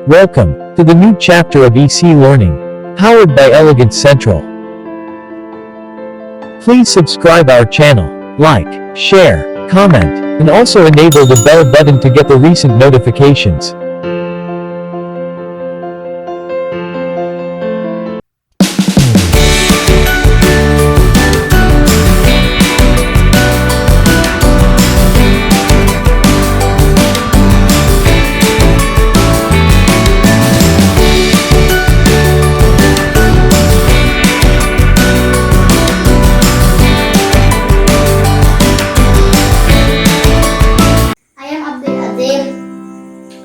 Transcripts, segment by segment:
Welcome to the new chapter of EC Learning, powered by Elegant Central. Please subscribe our channel, like, share, comment, and also enable the bell button to get the recent notifications.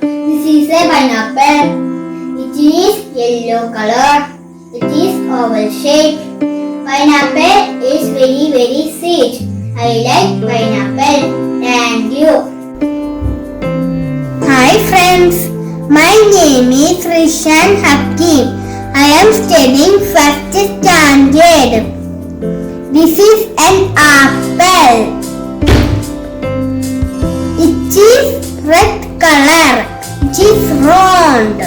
This is a pineapple. It is yellow color. It is oval shape. Pineapple is very sweet. I like pineapple. Thank you. Hi friends. My name is Rishan Hakim. I am studying first standard. This is an apple. It is red color. It is round.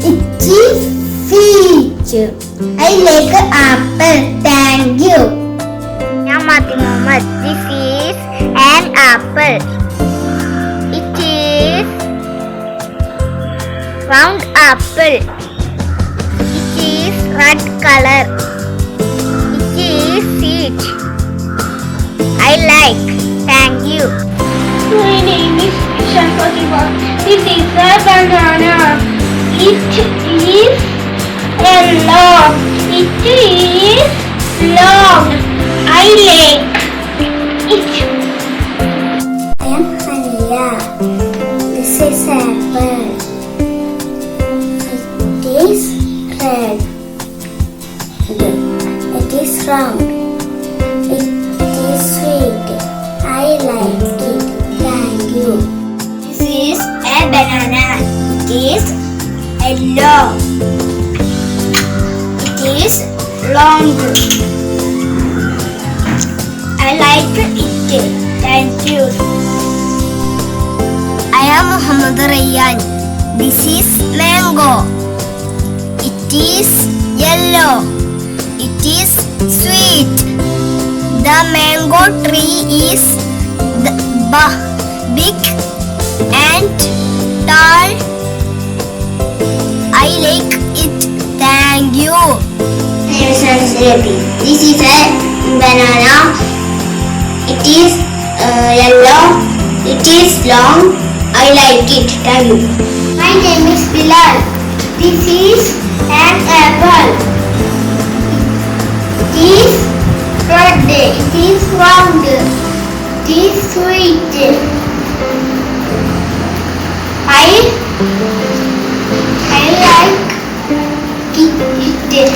It is sweet. I like apple. Thank you. Namati Muhammad. This is an apple. It is round apple. It is red color. It is sweet. I like. Thank you. My name is Shanfatima. This is a banana. It is yellow. It is long. I like it. I am Hania. This is apple. It is red. It is round. It is sweet. I like it. Thank you. This is a banana. It is yellow. It is long. I like it. Thank you. I am Muhammad Rayyan. This is mango. It is yellow. It is sweet. The mango tree is big and tall. I like it. Thank you. This is a banana. It is yellow. It is long. I like it. Thank you. My name is Bilal. This is an apple. It is red. It is round. It is sweet. I like it.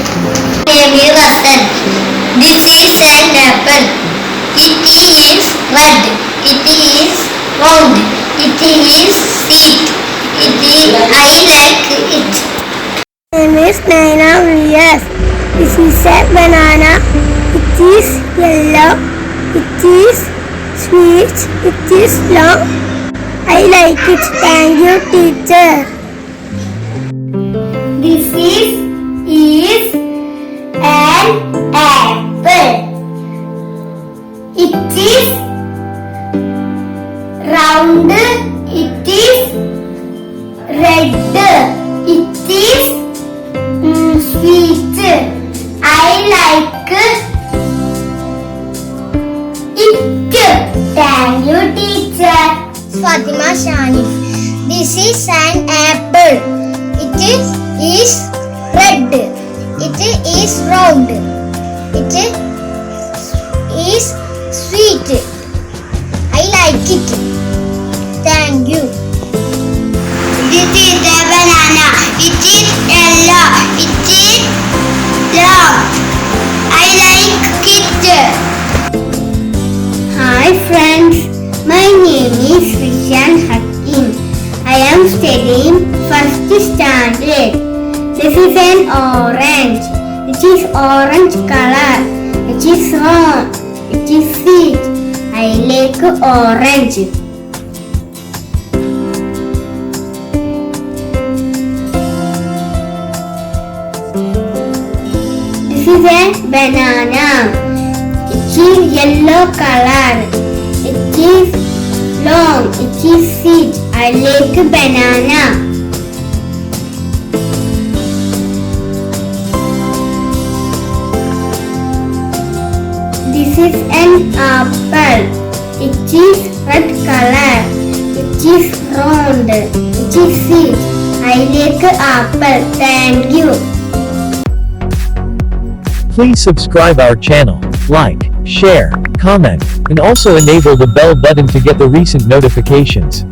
Name is Rasan. This is an apple. It is red. It is round. It is sweet. I like it. Name is Naina Vias. This is a banana. It is yellow. It is sweet. It is long. I like it. Thank you, teacher. This is an apple. It is round. It is red. It is sweet. I like it. Thank you, teacher. Fatima Shanif. This is an apple. It is red. It is round. It is sweet. I like it. Thank you. This is a banana. It is yellow. It is long. I like it. Hi friends. My name is Rishan Hakim. I am studying first standard. This is an orange. It is orange color. It is round. It is sweet. I like orange. is a banana. It is yellow color. It is long. It is sweet. I like banana. This is an apple. It is red color. It is round. It is sweet. I like apple. Thank you. Please subscribe our channel, like, share, comment, and also enable the bell button to get the recent notifications.